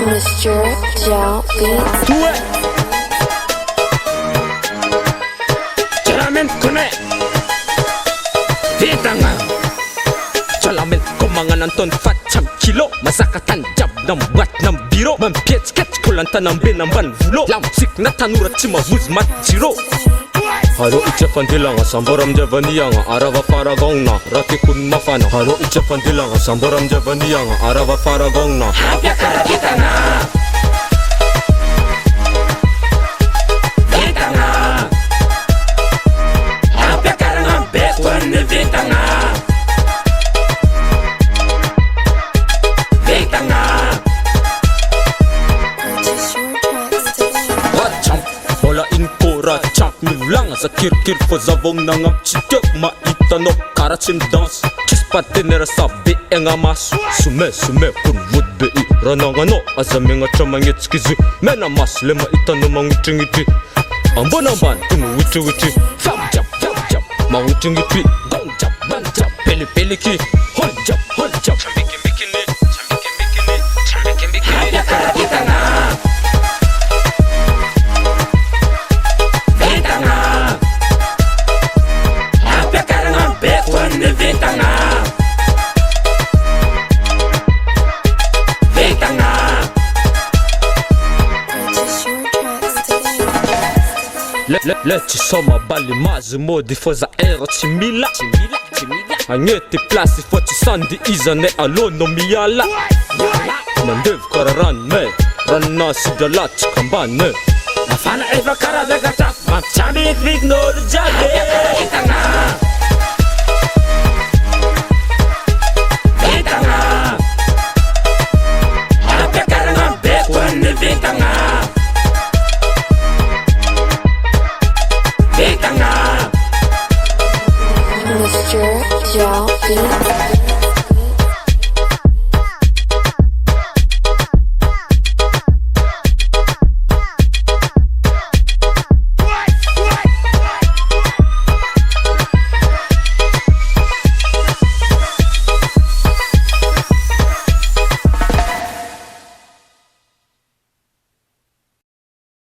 Mr. Joe Beats. Do it. Jalamin connect. Ditanga. Jalamin kumangan Anton Fatcham kilo. Masakatan jab ng wat ng biro. Mampiet sketch kulanta ng binamban vulo. Lamsik na tanurat si mahuzmat zero. Haro ichapan dilanga sambaram javaniyanga arava faragongna rati kun mafana. Haro ichapan dilanga sambaram javaniyanga arava faragongna. Hapya karagitana. Vitanga. Hapya karangan bekwan ni vitanga. Vitanga. Wacham bola in kora champ nulang sa kirkir po zavong nangam chitok maitanok karachim dance kispatinera sabi nga mas sume kun would be ranangano azaming achamangit skizu mena mas lema itano mangwitingiti ambanamban kun witiwiti jab mangwitingiti gong jab ban jab peli ki hol jab chambiki mikini yakaragitana. Leci soma bali mazi modi foza ero chimila Anyeti plasi fochi sandi izane alono miyala Mandev kararan me Ranna sidalachi kambane Afana eva karavega taf Mamchami ignoru jage